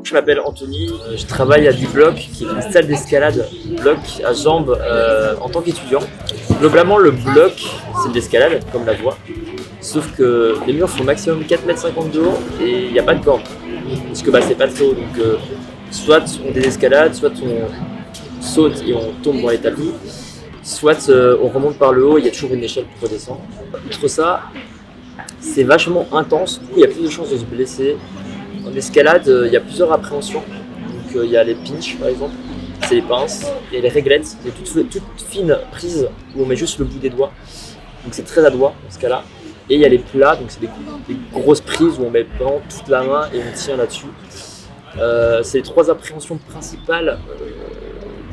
Je m'appelle Anthony, je travaille à D-Block, qui est une salle d'escalade bloc à Jambes en tant qu'étudiant. Globalement, le bloc, c'est de l'escalade, comme la voie, sauf que les murs font maximum 4,50 m de haut et il n'y a pas de corde, parce que c'est pas très haut. Donc, soit on désescalade, soit on saute et on tombe dans les tapis, soit on remonte par le haut, il y a toujours une échelle pour redescendre. Outre ça, c'est vachement intense, du coup il y a plus de chances de se blesser. En escalade, il y a plusieurs appréhensions. Donc, il y a les pinches par exemple, c'est les pinces, et les réglettes, c'est toutes fines prises où on met juste le bout des doigts. Donc c'est très à doigt dans ce cas-là. Et il y a les plats, donc c'est des grosses prises où on met vraiment toute la main et on tient là-dessus. C'est les trois appréhensions principales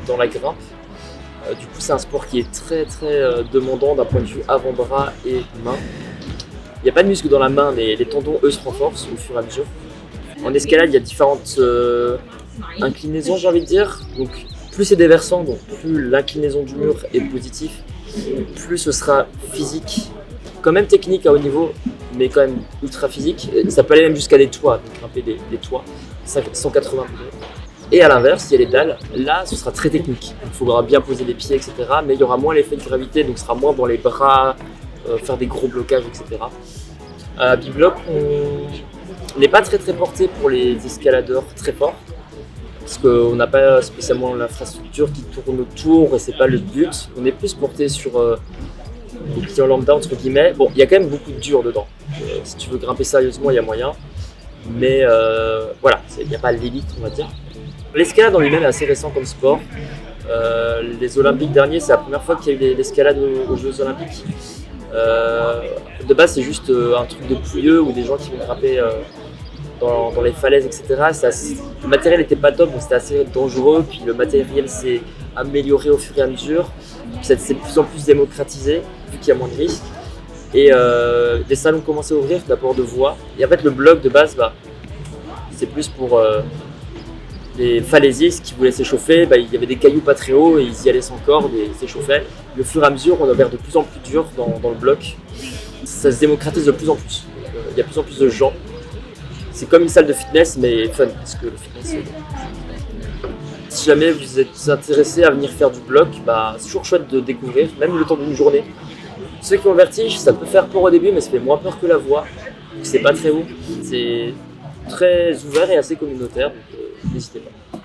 dans la grimpe. Du coup, c'est un sport qui est très demandant d'un point de vue avant-bras et main. Il n'y a pas de muscles dans la main, mais les tendons, eux, se renforcent au fur et à mesure. En escalade, il y a différentes inclinaisons, j'ai envie de dire. Donc, plus c'est des versants, donc plus l'inclinaison du mur est positive, plus ce sera physique. Quand même technique à haut niveau, mais quand même ultra physique. Ça peut aller même jusqu'à des toits, donc grimper des toits, 180 degrés. Et à l'inverse, il y a les dalles. Là, ce sera très technique. Il faudra bien poser les pieds, etc. Mais il y aura moins l'effet de gravité, donc ce sera moins dans les bras, faire des gros blocages, etc. À B-Block, on n'est pas très porté pour les escaladeurs très forts, parce qu'on n'a pas spécialement l'infrastructure qui tourne autour et c'est pas le but. On est plus porté sur les clients lambda entre guillemets. Bon, il y a quand même beaucoup de dur dedans. Si tu veux grimper sérieusement, il y a moyen. Mais voilà, il n'y a pas l'élite, on va dire. L'escalade en lui-même est assez récent comme sport. Les Olympiques derniers, c'est la première fois qu'il y a eu l'escalade aux Jeux Olympiques. De base, c'est juste un truc de pouilleux ou des gens qui vont grimper dans les falaises, etc. Le matériel n'était pas top, donc c'était assez dangereux. Puis le matériel s'est amélioré au fur et à mesure. C'est de plus en plus démocratisé, vu qu'il y a moins de risques. Et les salles ont commencé à ouvrir d'abord de voies. Et en fait, le bloc de base, c'est plus pour les falaisistes qui voulaient s'échauffer. Il y avait des cailloux pas très hauts et ils y allaient sans corde et ils s'échauffaient. Au fur et à mesure, on a ouvert de plus en plus dur dans le bloc. Ça se démocratise de plus en plus. Il y a de plus en plus de gens. C'est comme une salle de fitness, mais fun, parce que le fitness, si jamais vous êtes intéressé à venir faire du bloc, c'est toujours chouette de découvrir, même le temps d'une journée. Ceux qui ont le vertige, ça peut faire peur au début, mais ça fait moins peur que la voie. C'est pas très haut. C'est très ouvert et assez communautaire, donc n'hésitez pas.